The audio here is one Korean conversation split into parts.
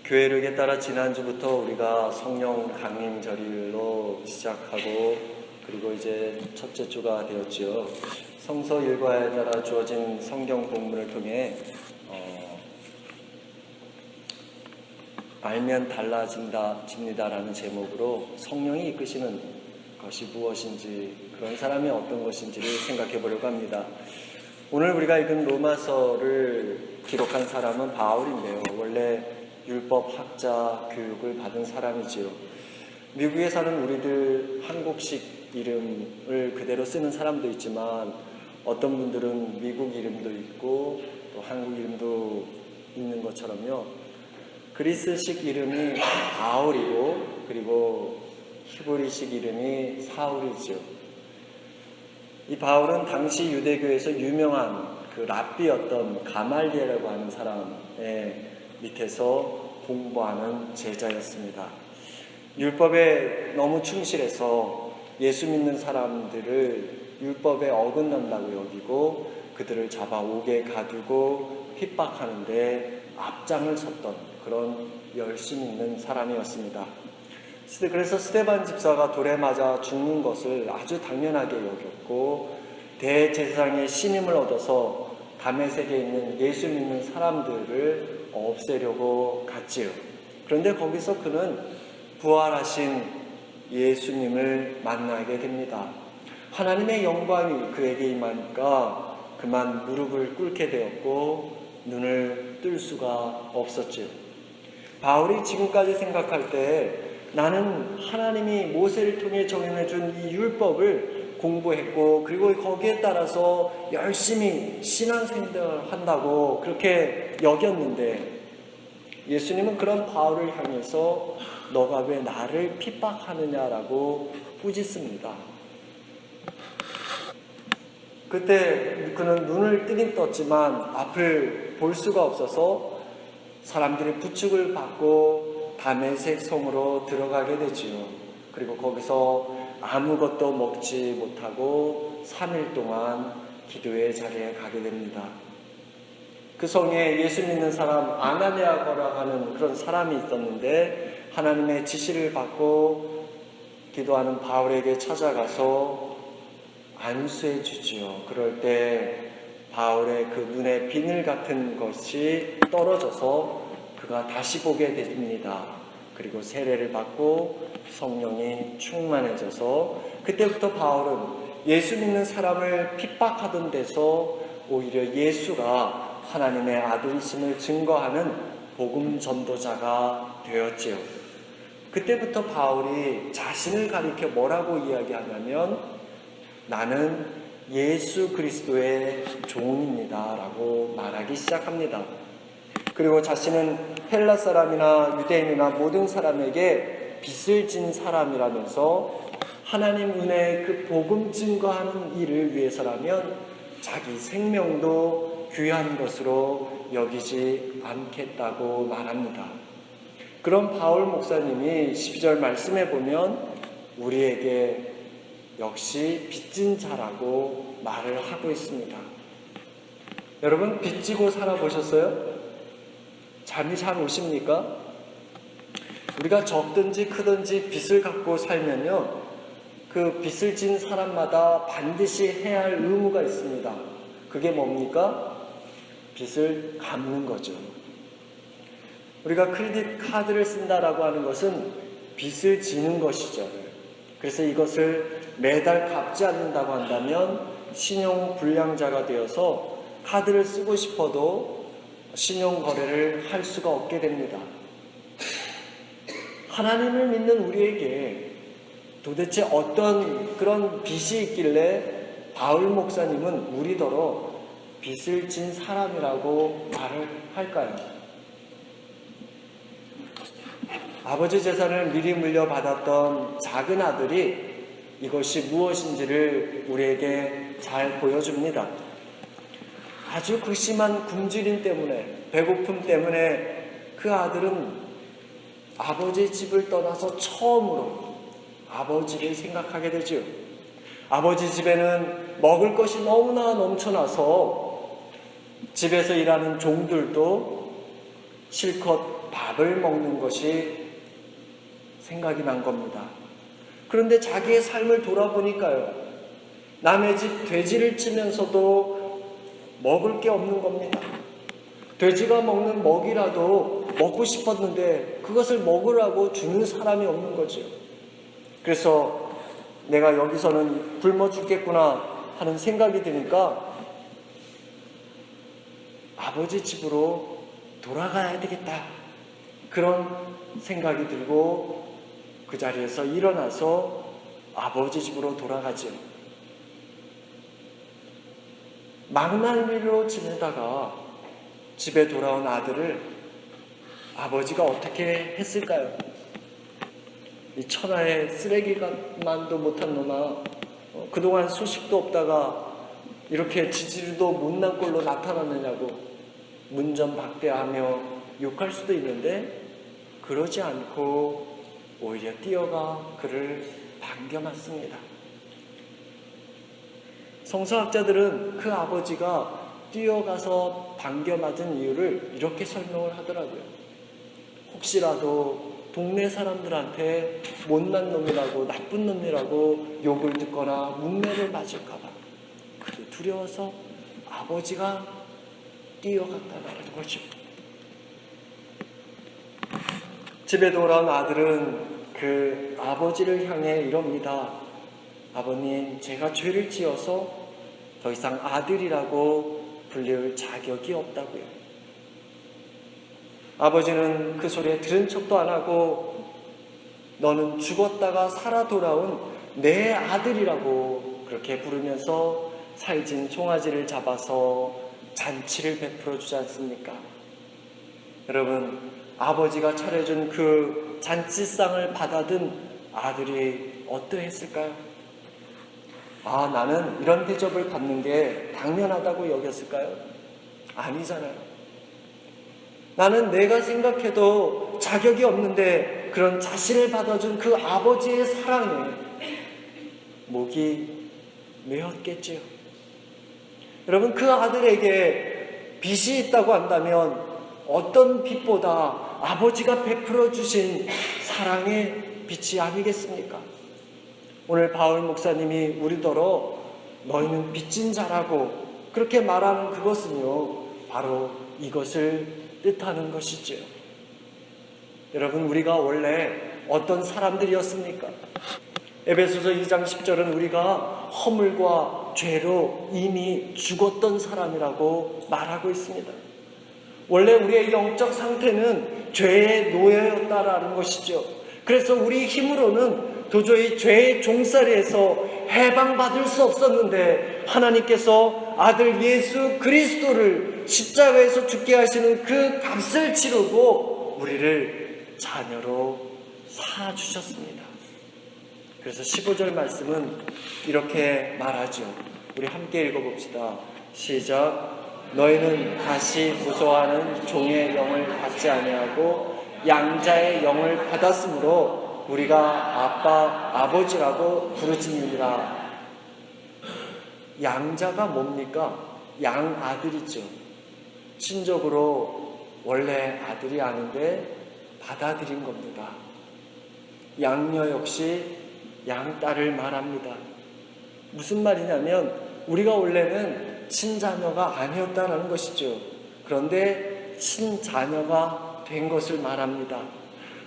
교회력에 따라 지난주부터 우리가 성령 강림절일로 시작하고 그리고 이제 첫째 주가 되었지요. 성서 일과에 따라 주어진 성경 본문을 통해 알면 달라집니다라는 제목으로 성령이 이끄시는 것이 무엇인지, 그런 사람이 어떤 것인지를 생각해 보려고 합니다. 오늘 우리가 읽은 로마서를 기록한 사람은 바울인데요. 원래 율법 학자 교육을 받은 사람이지요. 미국에 사는 우리들 한국식 이름을 그대로 쓰는 사람도 있지만 어떤 분들은 미국 이름도 있고 또 한국 이름도 있는 것처럼요. 그리스식 이름이 바울이고 그리고 히브리식 이름이 사울이죠. 이 바울은 당시 유대교에서 유명한 그 랍비였던 가말리엘이라고 하는 사람의 밑에서 공부하는 제자였습니다. 율법에 너무 충실해서 예수 믿는 사람들을 율법에 어긋난다고 여기고 그들을 잡아 옥에 가두고 핍박하는데 앞장을 섰던 그런 열심 있는 사람이었습니다. 그래서 스데반 집사가 돌에 맞아 죽는 것을 아주 당연하게 여겼고 대제사장의 신임을 얻어서 다메섹에 있는 예수 믿는 사람들을 없애려고 갔지요. 그런데 거기서 그는 부활하신 예수님을 만나게 됩니다. 하나님의 영광이 그에게 임하니까 그만 무릎을 꿇게 되었고 눈을 뜰 수가 없었지요. 바울이 지금까지 생각할 때 나는 하나님이 모세를 통해 정해준 이 율법을 공부했고 그리고 거기에 따라서 열심히 신앙생활을 한다고 그렇게 여겼는데 예수님은 그런 바울을 향해서 너가 왜 나를 핍박하느냐라고 꾸짖습니다. 그때 그는 눈을 뜨긴 떴지만 앞을 볼 수가 없어서 사람들의 부축을 받고 다메섹 성으로 들어가게 되지요. 그리고 거기서 아무것도 먹지 못하고 3일 동안 기도의 자리에 가게 됩니다. 그 성에 예수 믿는 사람 아나니아라고 하는 그런 사람이 있었는데 하나님의 지시를 받고 기도하는 바울에게 찾아가서 안수해 주지요. 그럴 때 바울의 그 눈에 비늘 같은 것이 떨어져서 그가 다시 보게 됩니다. 그리고 세례를 받고 성령이 충만해져서 그때부터 바울은 예수 믿는 사람을 핍박하던 데서 오히려 예수가 하나님의 아들이심을 증거하는 복음 전도자가 되었지요. 그때부터 바울이 자신을 가리켜 뭐라고 이야기하냐면 나는 예수 그리스도의 종입니다 라고 말하기 시작합니다. 그리고 자신은 헬라 사람이나 유대인이나 모든 사람에게 빚을 진 사람이라면서 하나님 은혜의 그 복음 증거하는 일을 위해서라면 자기 생명도 귀한 것으로 여기지 않겠다고 말합니다. 그런 바울 목사님이 12절 말씀에 보면 우리에게 역시 빚진 자라고 말을 하고 있습니다. 여러분 빚지고 살아보셨어요? 잠이 잘 오십니까? 우리가 적든지 크든지 빚을 갖고 살면요 그 빚을 진 사람마다 반드시 해야 할 의무가 있습니다. 그게 뭡니까? 빚을 갚는 거죠. 우리가 크레딧 카드를 쓴다라고 하는 것은 빚을 지는 것이죠. 그래서 이것을 매달 갚지 않는다고 한다면 신용불량자가 되어서 카드를 쓰고 싶어도 신용거래를 할 수가 없게 됩니다. 하나님을 믿는 우리에게 도대체 어떤 그런 빚이 있길래 바울 목사님은 우리더러 빚을 진 사람이라고 말을 할까요? 아버지 재산을 미리 물려받았던 작은 아들이 이것이 무엇인지를 우리에게 잘 보여줍니다. 아주 극심한 굶주림 때문에, 배고픔 때문에 그 아들은 아버지 집을 떠나서 처음으로 아버지를 생각하게 되죠. 아버지 집에는 먹을 것이 너무나 넘쳐나서 집에서 일하는 종들도 실컷 밥을 먹는 것이 생각이 난 겁니다. 그런데 자기의 삶을 돌아보니까요, 남의 집 돼지를 치면서도 먹을 게 없는 겁니다. 돼지가 먹는 먹이라도 먹고 싶었는데 그것을 먹으라고 주는 사람이 없는 거죠. 그래서 내가 여기서는 굶어 죽겠구나 하는 생각이 드니까 아버지 집으로 돌아가야 되겠다, 그런 생각이 들고 그 자리에서 일어나서 아버지 집으로 돌아가죠. 망나니로 지내다가 집에 돌아온 아들을 아버지가 어떻게 했을까요? 이 천하의 쓰레기만도 못한 놈아, 그동안 소식도 없다가 이렇게 지지리도 못난 꼴로 나타났느냐고 문전박대하며 욕할 수도 있는데, 그러지 않고 오히려 뛰어가 그를 반겨맞습니다. 성서학자들은 그 아버지가 뛰어가서 반겨맞은 이유를 이렇게 설명을 하더라고요. 혹시라도 동네 사람들한테 못난 놈이라고, 나쁜 놈이라고 욕을 듣거나 문매를 맞을까봐 그게 두려워서 아버지가 뛰어갔다는 거죠. 집에 돌아온 아들은 그 아버지를 향해 이럽니다. 아버님, 제가 죄를 지어서 더 이상 아들이라고 불릴 자격이 없다고요. 아버지는 그 소리에 들은 척도 안 하고 너는 죽었다가 살아 돌아온 내 아들이라고 그렇게 부르면서 살진 송아지를 잡아서 잔치를 베풀어 주지 않습니까? 여러분, 아버지가 차려준 그 잔치상을 받아든 아들이 어떠했을까요? 아, 나는 이런 대접을 받는 게 당연하다고 여겼을까요? 아니잖아요. 나는 내가 생각해도 자격이 없는데 그런 자신을 받아준 그 아버지의 사랑에 목이 메었겠지요. 여러분, 그 아들에게 빚이 있다고 한다면 어떤 빚보다 아버지가 베풀어 주신 사랑의 빚이 아니겠습니까? 오늘 바울 목사님이 우리더러 너희는 빚진 자라고 그렇게 말하는 그것은요, 바로 이것을 뜻하는 것이지요. 여러분, 우리가 원래 어떤 사람들이었습니까? 에베소서 2장 10절은 우리가 허물과 죄로 이미 죽었던 사람이라고 말하고 있습니다. 원래 우리의 영적 상태는 죄의 노예였다라는 것이죠. 그래서 우리 힘으로는 도저히 죄의 종살이에서 해방받을 수 없었는데 하나님께서 아들 예수 그리스도를 십자가에서 죽게 하시는 그 값을 치르고 우리를 자녀로 사주셨습니다. 그래서 15절 말씀은 이렇게 말하죠. 우리 함께 읽어봅시다. 시작. 너희는 다시 무서워하는 종의 영을 받지 아니하고 양자의 영을 받았으므로 우리가 아빠, 아버지라고 부르짖느니라. 양자가 뭡니까? 양아들이죠. 신적으로 원래 아들이 아닌데 받아들인 겁니다. 양녀 역시 양딸을 말합니다. 무슨 말이냐면 우리가 원래는 친자녀가 아니었다라는 것이죠. 그런데 친자녀가 된 것을 말합니다.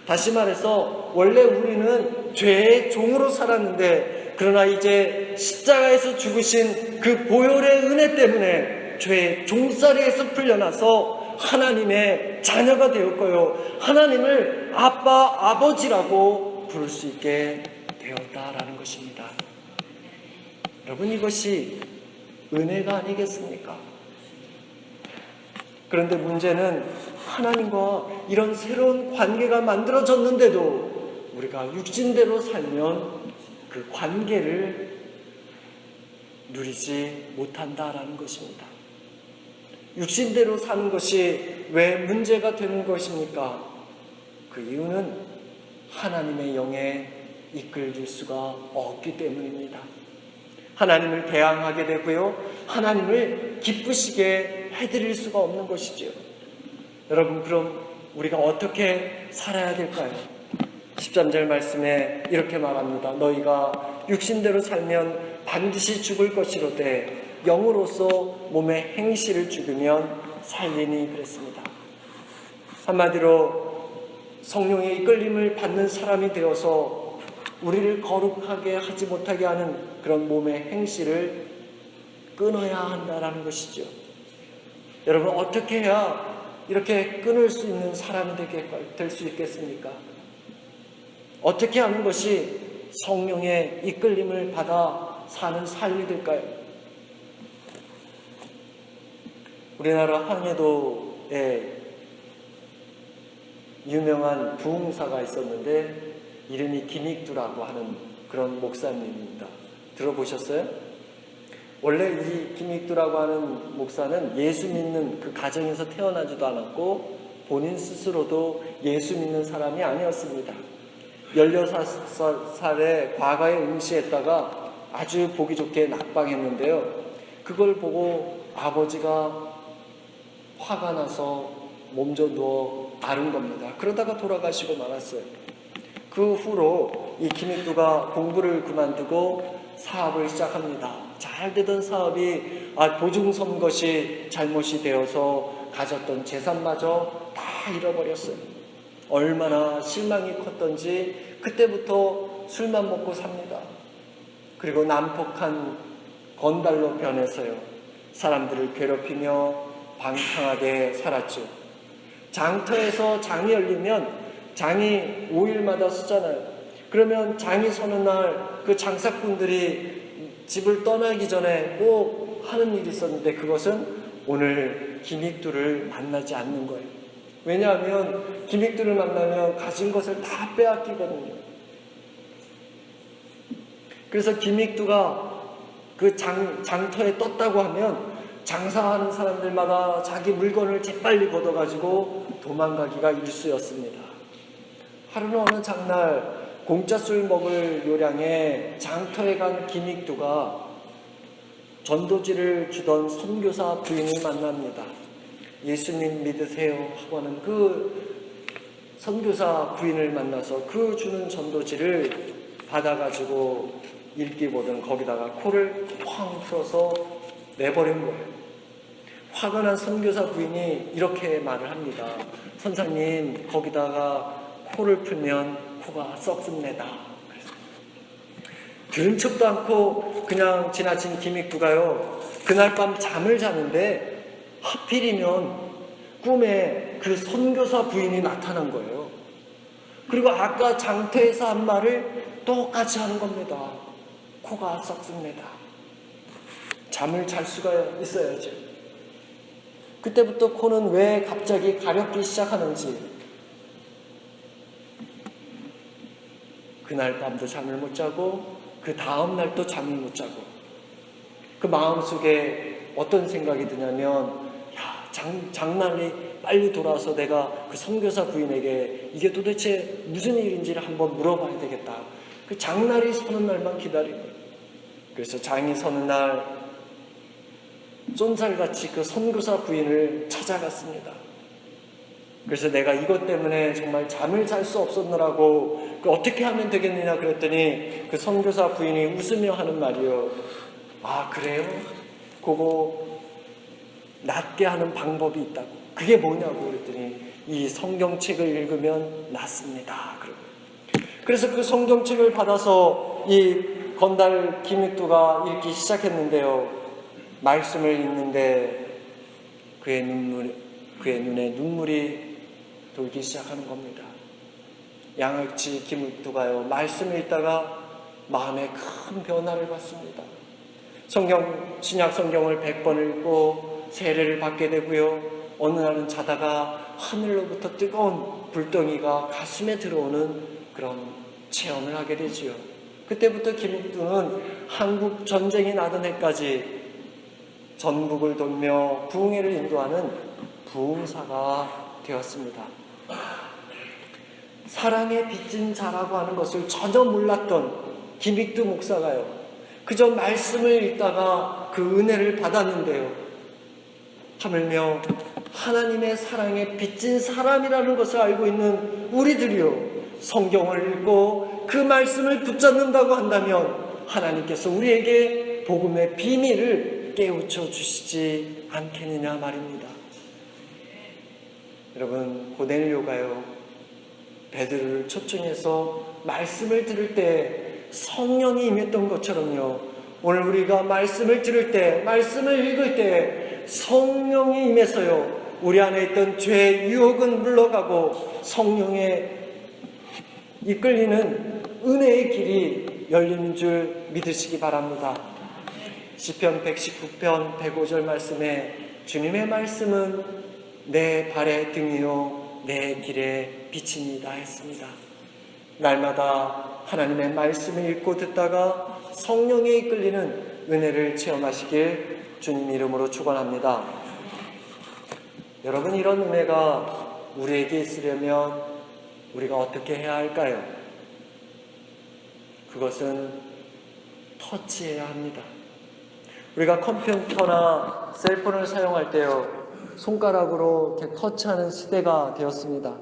다시 말해서 원래 우리는 죄의 종으로 살았는데 그러나 이제 십자가에서 죽으신 그 보혈의 은혜 때문에 죄의 종살이에서 풀려나서 하나님의 자녀가 되었고요, 하나님을 아빠, 아버지라고 부를 수 있게 되었다라는 것입니다. 여러분, 이것이 은혜가 아니겠습니까? 그런데 문제는 하나님과 이런 새로운 관계가 만들어졌는데도 우리가 육신대로 살면 그 관계를 누리지 못한다라는 것입니다. 육신대로 사는 것이 왜 문제가 되는 것입니까? 그 이유는 하나님의 영에 이끌릴 수가 없기 때문입니다. 하나님을 대항하게 되고요, 하나님을 기쁘시게 해드릴 수가 없는 것이지요. 여러분, 그럼 우리가 어떻게 살아야 될까요? 13절 말씀에 이렇게 말합니다. 너희가 육신대로 살면 반드시 죽을 것이로되 영으로서 몸의 행실을 죽이면 살리니 그랬습니다. 한마디로 성령의 이끌림을 받는 사람이 되어서 우리를 거룩하게 하지 못하게 하는 그런 몸의 행실을 끊어야 한다라는 것이죠. 여러분, 어떻게 해야 이렇게 끊을 수 있는 사람이 될 수 있겠습니까? 어떻게 하는 것이 성령의 이끌림을 받아 사는 삶이 될까요? 우리나라 황해도에 유명한 부흥사가 있었는데 이름이 김익두라고 하는 그런 목사님입니다. 들어보셨어요? 원래 이 김익두라고 하는 목사는 예수 믿는 그 가정에서 태어나지도 않았고 본인 스스로도 예수 믿는 사람이 아니었습니다. 16살에 과거에 응시했다가 아주 보기 좋게 낙방했는데요. 그걸 보고 아버지가 화가 나서 몸져 누워 앓은 겁니다. 그러다가 돌아가시고 말았어요. 그 후로 이 김익두가 공부를 그만두고 사업을 시작합니다. 잘 되던 사업이 보증선 것이 잘못이 되어서 가졌던 재산마저 다 잃어버렸어요. 얼마나 실망이 컸던지 그때부터 술만 먹고 삽니다. 그리고 난폭한 건달로 변해서요. 사람들을 괴롭히며 방탕하게 살았죠. 장터에서 장이 열리면 장이 5일마다 서잖아요. 그러면 장이 서는 날 그 장사꾼들이 집을 떠나기 전에 꼭 하는 일이 있었는데 그것은 오늘 김익두를 만나지 않는 거예요. 왜냐하면 김익두를 만나면 가진 것을 다 빼앗기거든요. 그래서 김익두가 그 장터에 떴다고 하면 장사하는 사람들마다 자기 물건을 재빨리 걷어가지고 도망가기가 일쑤였습니다. 하루는 어느 장날 공짜 술 먹을 요량에 장터에 간 김익두가 전도지를 주던 선교사 부인을 만납니다. 예수님 믿으세요 하고 하는 그 선교사 부인을 만나서 그 주는 전도지를 받아가지고 읽기 보던 거기다가 코를 쾅 풀어서 내버린 거예요. 화가 난 선교사 부인이 이렇게 말을 합니다. 선사님, 거기다가 코를 풀면 코가 썩습니다. 들은 척도 않고 그냥 지나친 김익두가요, 그날 밤 잠을 자는데 하필이면 꿈에 그 선교사 부인이 나타난 거예요. 그리고 아까 장터에서 한 말을 똑같이 하는 겁니다. 코가 썩습니다. 잠을 잘 수가 있어야죠. 그때부터 코는 왜 갑자기 가렵기 시작하는지, 그날 밤도 잠을 못 자고 그 다음 날도 잠을 못 자고 그 마음속에 어떤 생각이 드냐면, 장날이 빨리 돌아와서 내가 그 선교사 부인에게 이게 도대체 무슨 일인지를 한번 물어봐야 되겠다. 그 장날이 서는 날만 기다리고, 그래서 장이 서는 날 쏜살같이 그 선교사 부인을 찾아갔습니다. 그래서 내가 이것 때문에 정말 잠을 잘 수 없었느라고 어떻게 하면 되겠느냐 그랬더니 그 선교사 부인이 웃으며 하는 말이요. 아, 그래요? 그거 낫게 하는 방법이 있다고. 그게 뭐냐고 그랬더니 이 성경책을 읽으면 낫습니다. 그래서 그 성경책을 받아서 이 건달 김익두가 읽기 시작했는데요. 말씀을 읽는데 그의 눈에 눈물이 돌기 시작하는 겁니다. 양알치 김익두가요, 말씀을 읽다가 마음에 큰 변화를 받습니다. 신약 성경을 100번 읽고 세례를 받게 되고요. 어느 날은 자다가 하늘로부터 뜨거운 불덩이가 가슴에 들어오는 그런 체험을 하게 되지요. 그때부터 김익두는 한국 전쟁이 나던 해까지 전국을 돌며 부흥회를 인도하는 부흥사가 되었습니다. 사랑의 빚진 자라고 하는 것을 전혀 몰랐던 김익두 목사가요, 그저 말씀을 읽다가 그 은혜를 받았는데요, 하물며 하나님의 사랑에 빚진 사람이라는 것을 알고 있는 우리들이요, 성경을 읽고 그 말씀을 붙잡는다고 한다면 하나님께서 우리에게 복음의 비밀을 깨우쳐 주시지 않겠느냐 말입니다. 여러분, 고넬료가요, 베드로를 초청해서 말씀을 들을 때 성령이 임했던 것처럼요, 오늘 우리가 말씀을 들을 때, 말씀을 읽을 때 성령이 임해서요, 우리 안에 있던 죄의 유혹은 물러가고 성령에 이끌리는 은혜의 길이 열리는 줄 믿으시기 바랍니다. 시편 119편 105절 말씀에 주님의 말씀은 내 발의 등이요 내 길의 빛이니이다 했습니다. 날마다 하나님의 말씀을 읽고 듣다가 성령에 이끌리는 은혜를 체험하시길 주님 이름으로 축원합니다. 여러분, 이런 은혜가 우리에게 있으려면 우리가 어떻게 해야 할까요? 그것은 터치해야 합니다. 우리가 컴퓨터나 셀폰을 사용할 때요, 손가락으로 이렇게 터치하는 시대가 되었습니다.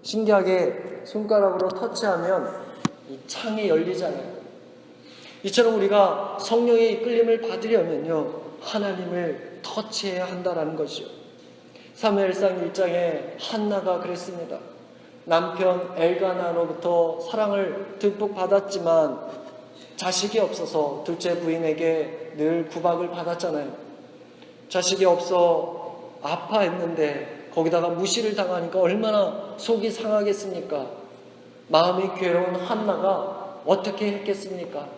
신기하게 손가락으로 터치하면 이 창이 열리잖아요. 이처럼 우리가 성령의 이끌림을 받으려면요, 하나님을 터치해야 한다는 것이요. 사무엘상 1장에 한나가 그랬습니다. 남편 엘가나로부터 사랑을 듬뿍 받았지만 자식이 없어서 둘째 부인에게 늘 구박을 받았잖아요. 자식이 없어 아파했는데 거기다가 무시를 당하니까 얼마나 속이 상하겠습니까? 마음이 괴로운 한나가 어떻게 했겠습니까?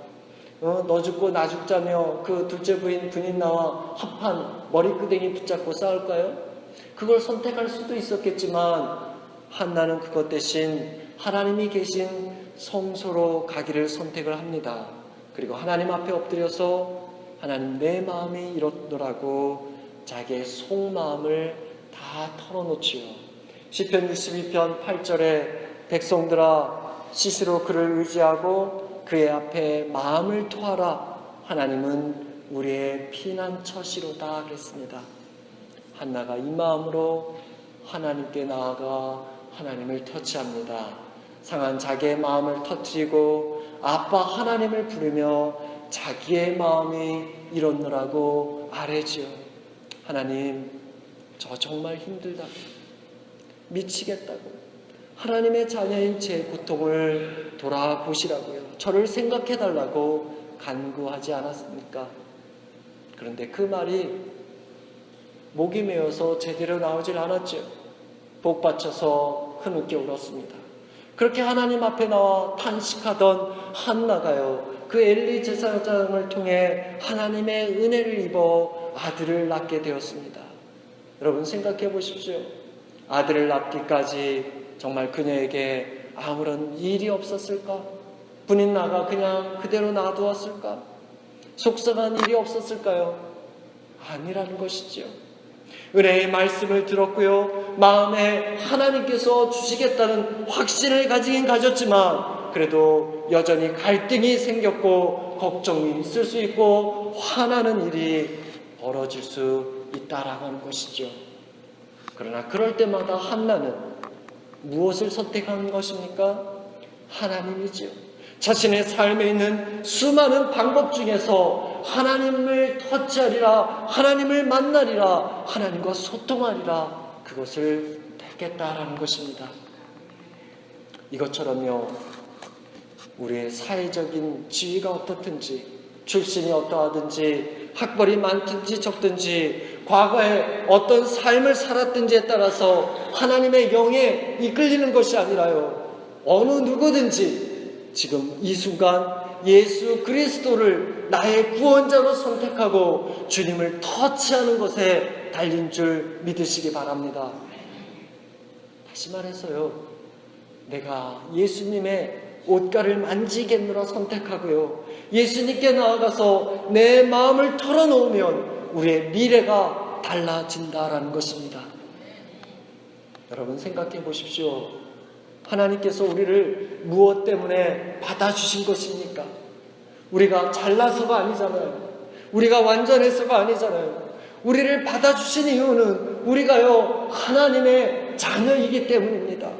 너 죽고 나 죽자며 그 둘째 부인 분인나와 합한 머리끄댕이 붙잡고 싸울까요? 그걸 선택할 수도 있었겠지만 한나는 그것 대신 하나님이 계신 성소로 가기를 선택을 합니다. 그리고 하나님 앞에 엎드려서 하나님, 내 마음이 이렇노라고 자기의 속마음을 다 털어놓지요. 시편 62편 8절에 백성들아 스스로 그를 의지하고 그의 앞에 마음을 토하라. 하나님은 우리의 피난처시로다 그랬습니다. 한나가 이 마음으로 하나님께 나아가 하나님을 터치합니다. 상한 자기의 마음을 터뜨리고 아빠 하나님을 부르며 자기의 마음이 이렇노라고 아뢰지요. 하나님, 저 정말 힘들다고, 미치겠다고, 하나님의 자녀인 제 고통을 돌아보시라고요, 저를 생각해달라고 간구하지 않았습니까? 그런데 그 말이 목이 메어서 제대로 나오질 않았죠. 복받쳐서 흐느껴 울었습니다. 그렇게 하나님 앞에 나와 탄식하던 한나가요, 그 엘리 제사장을 통해 하나님의 은혜를 입어 아들을 낳게 되었습니다. 여러분, 생각해 보십시오. 아들을 낳기까지 정말 그녀에게 아무런 일이 없었을까? 분인나가 그냥 그대로 놔두었을까? 속상한 일이 없었을까요? 아니라는 것이지요. 은혜의 말씀을 들었고요, 마음에 하나님께서 주시겠다는 확신을 가지긴 가졌지만 그래도 여전히 갈등이 생겼고 걱정이 있을 수 있고 화나는 일이 벌어질 수 있다라고 하는 것이죠. 그러나 그럴 때마다 한나는 무엇을 선택하는 것입니까? 하나님이지요. 자신의 삶에 있는 수많은 방법 중에서 하나님을 터치하리라, 하나님을 만나리라, 하나님과 소통하리라, 그것을 택했다라는 것입니다. 이것처럼요, 우리의 사회적인 지위가 어떻든지, 출신이 어떠하든지, 학벌이 많든지 적든지, 과거에 어떤 삶을 살았든지에 따라서 하나님의 영에 이끌리는 것이 아니라요, 어느 누구든지 지금 이 순간 예수 그리스도를 나의 구원자로 선택하고 주님을 터치하는 것에 달린 줄 믿으시기 바랍니다. 다시 말해서요, 내가 예수님의 옷가를 만지겠노라 선택하고요, 예수님께 나아가서 내 마음을 털어놓으면 우리의 미래가 달라진다라는 것입니다. 여러분, 생각해 보십시오. 하나님께서 우리를 무엇 때문에 받아주신 것입니까? 우리가 잘나서가 아니잖아요. 우리가 완전해서가 아니잖아요. 우리를 받아주신 이유는 우리가요 하나님의 자녀이기 때문입니다.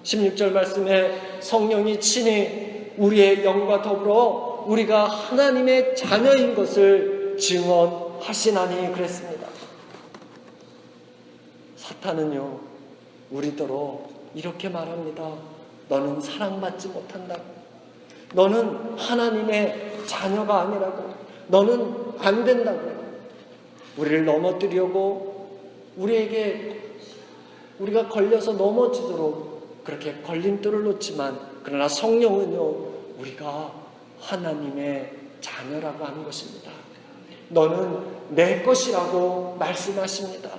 16절 말씀에 성령이 친히 우리의 영과 더불어 우리가 하나님의 자녀인 것을 증언하시나니 그랬습니다. 사탄은요 우리더러 이렇게 말합니다. 너는 사랑받지 못한다고, 너는 하나님의 자녀가 아니라고, 너는 안 된다고, 우리를 넘어뜨리려고 우리가 걸려서 넘어지도록 그렇게 걸림돌을 놓지만, 그러나 성령은요 우리가 하나님의 자녀라고 하는 것입니다. 너는 내 것이라고 말씀하십니다.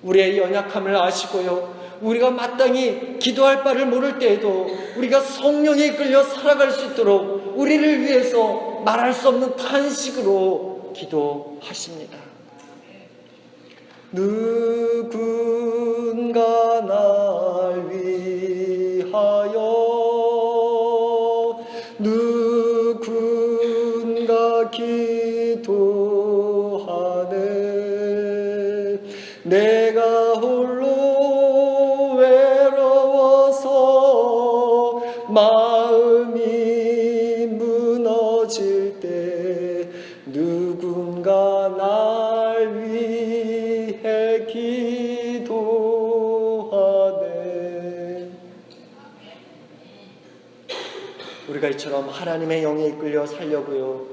우리의 연약함을 아시고요, 우리가 마땅히 기도할 바를 모를 때에도 우리가 성령에 이끌려 살아갈 수 있도록 우리를 위해서 말할 수 없는 탄식으로 기도하십니다. 누군가 날 위하여 누군가 기도하네. 내가 홀로 외로워서 마음이 무너질 때 누군가 날 위해 기도하네. 우리가 이처럼 하나님의 영에 이끌려 살려고요,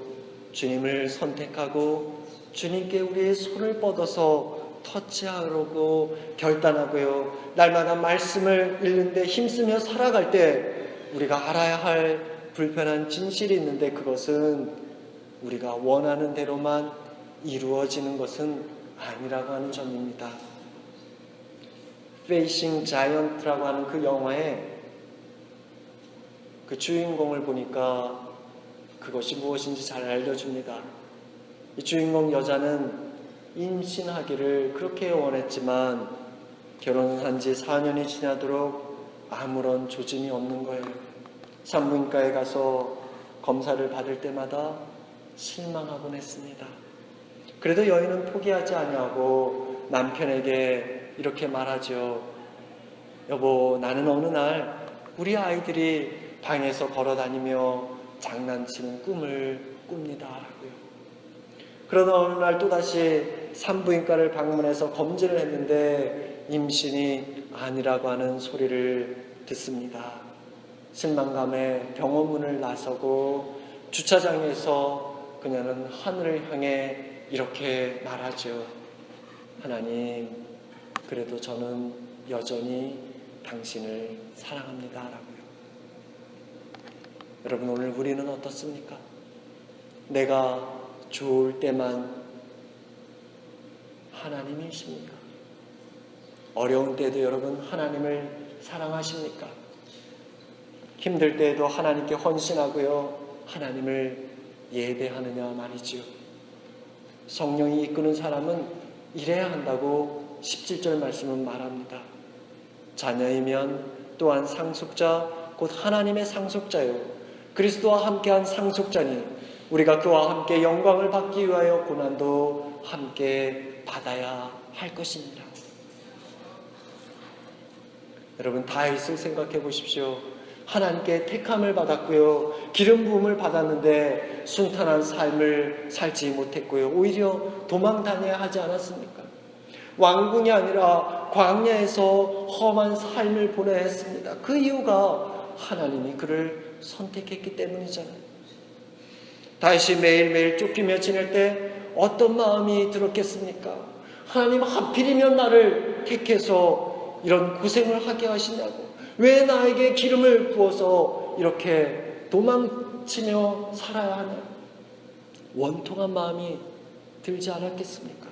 주님을 선택하고 주님께 우리의 손을 뻗어서 터치하려고 결단하고요, 날마다 말씀을 읽는데 힘쓰며 살아갈 때 우리가 알아야 할 불편한 진실이 있는데, 그것은 우리가 원하는 대로만 이루어지는 것은 아니라고 하는 점입니다. Facing Giant라고 하는 그 영화에 그 주인공을 보니까 그것이 무엇인지 잘 알려줍니다. 이 주인공 여자는 임신하기를 그렇게 원했지만 결혼한 지 4년이 지나도록 아무런 조짐이 없는 거예요. 산부인과에 가서 검사를 받을 때마다 실망하곤 했습니다. 그래도 여인은 포기하지 아니하고 남편에게 이렇게 말하죠. 여보, 나는 어느 날 우리 아이들이 방에서 걸어다니며 장난치는 꿈을 꿉니다. 그러다 어느 날 또다시 산부인과를 방문해서 검진을 했는데 임신이 아니라고 하는 소리를 듣습니다. 실망감에 병원 문을 나서고 주차장에서 그녀는 하늘을 향해 이렇게 말하죠. 하나님, 그래도 저는 여전히 당신을 사랑합니다. 라고요. 여러분, 오늘 우리는 어떻습니까? 내가 좋을 때만 하나님이십니까? 어려운 때에도 여러분 하나님을 사랑하십니까? 힘들 때에도 하나님께 헌신하고요, 하나님을 예배하느냐 말이지요. 성령이 이끄는 사람은 이래야 한다고 17절 말씀은 말합니다. 자녀이면 또한 상속자 곧 하나님의 상속자요 그리스도와 함께한 상속자니 우리가 그와 함께 영광을 받기 위하여 고난도 함께 받아야 할 것입니다. 여러분, 다윗을 생각해 보십시오. 하나님께 택함을 받았고요, 기름 부음을 받았는데 순탄한 삶을 살지 못했고요, 오히려 도망 다녀야 하지 않았습니까? 왕궁이 아니라 광야에서 험한 삶을 보내야 했습니다. 그 이유가 하나님이 그를 선택했기 때문이잖아요. 다윗이 매일매일 쫓기며 지낼 때 어떤 마음이 들었겠습니까? 하나님, 하필이면 나를 택해서 이런 고생을 하게 하시냐고, 왜 나에게 기름을 부어서 이렇게 도망치며 살아야 하냐, 원통한 마음이 들지 않았겠습니까?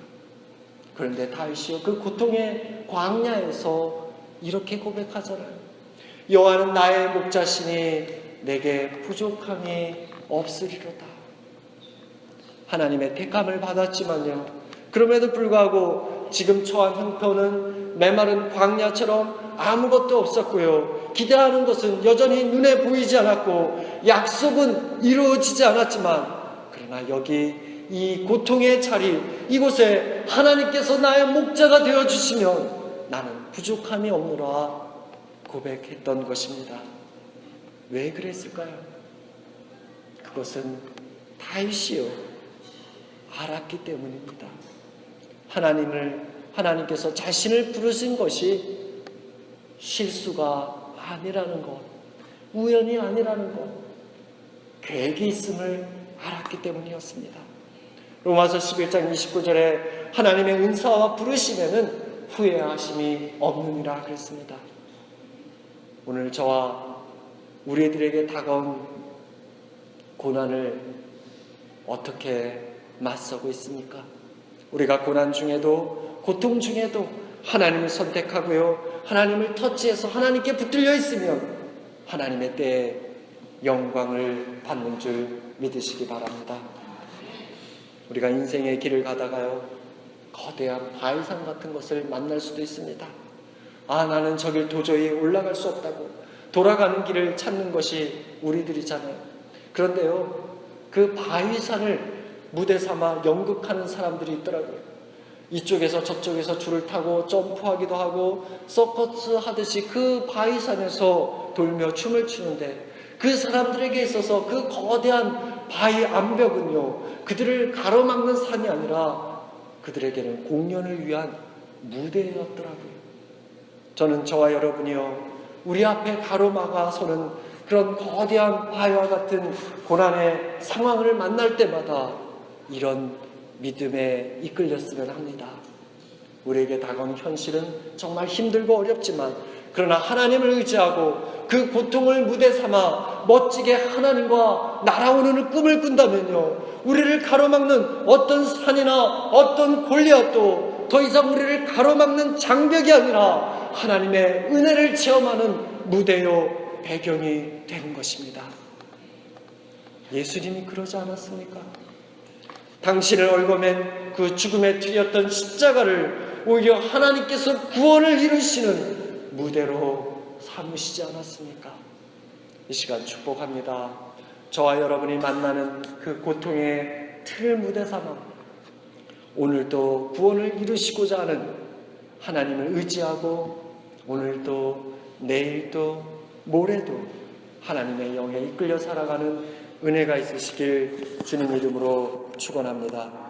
그런데 다윗이요, 그 고통의 광야에서 이렇게 고백하잖아요. 여호와는 나의 목자시니 내게 부족함이 없으리로다. 하나님의 택함을 받았지만요, 그럼에도 불구하고 지금 처한 형편은 메마른 광야처럼 아무것도 없었고요, 기대하는 것은 여전히 눈에 보이지 않았고 약속은 이루어지지 않았지만, 그러나 여기 이 고통의 자리, 이곳에 하나님께서 나의 목자가 되어주시면 나는 부족함이 없노라 고백했던 것입니다. 왜 그랬을까요? 그것은 다윗이요 알았기 때문입니다. 하나님께서 자신을 부르신 것이 실수가 아니라는 것, 우연이 아니라는 것, 계획이 있음을 알았기 때문이었습니다. 로마서 11장 29절에 하나님의 은사와 부르심에는 후회하심이 없느니라 그랬습니다. 오늘 저와 우리들에게 다가온 고난을 어떻게 맞서고 있습니까? 우리가 고난 중에도 고통 중에도 하나님을 선택하고요, 하나님을 터치해서 하나님께 붙들려 있으면 하나님의 때에 영광을 받는 줄 믿으시기 바랍니다. 우리가 인생의 길을 가다가요, 거대한 바위산 같은 것을 만날 수도 있습니다. 나는 저길 도저히 올라갈 수 없다고 돌아가는 길을 찾는 것이 우리들이잖아요. 그런데요, 그 바위산을 무대 삼아 연극하는 사람들이 있더라고요. 이쪽에서 저쪽에서 줄을 타고 점프하기도 하고 서커스 하듯이 그 바위산에서 돌며 춤을 추는데, 그 사람들에게 있어서 그 거대한 바위 암벽은요, 그들을 가로막는 산이 아니라 그들에게는 공연을 위한 무대였더라고요. 저는 저와 여러분이요, 우리 앞에 가로막아 서는 그런 거대한 바위와 같은 고난의 상황을 만날 때마다 이런 믿음에 이끌렸으면 합니다. 우리에게 다가온 현실은 정말 힘들고 어렵지만, 그러나 하나님을 의지하고 그 고통을 무대 삼아 멋지게 하나님과 날아오르는 꿈을 꾼다면요, 우리를 가로막는 어떤 산이나 어떤 골리앗도 더 이상 우리를 가로막는 장벽이 아니라 하나님의 은혜를 체험하는 무대요 배경이 되는 것입니다. 예수님이 그러지 않았습니까? 당신을 얽어맨 그 죽음의 틀이었던 십자가를 오히려 하나님께서 구원을 이루시는 무대로 삼으시지 않았습니까? 이 시간 축복합니다. 저와 여러분이 만나는 그 고통의 틀을 무대 삼아 오늘도 구원을 이루시고자 하는 하나님을 의지하고, 오늘도 내일도 모레도 하나님의 영에 이끌려 살아가는 은혜가 있으시길 주님 이름으로 축원합니다.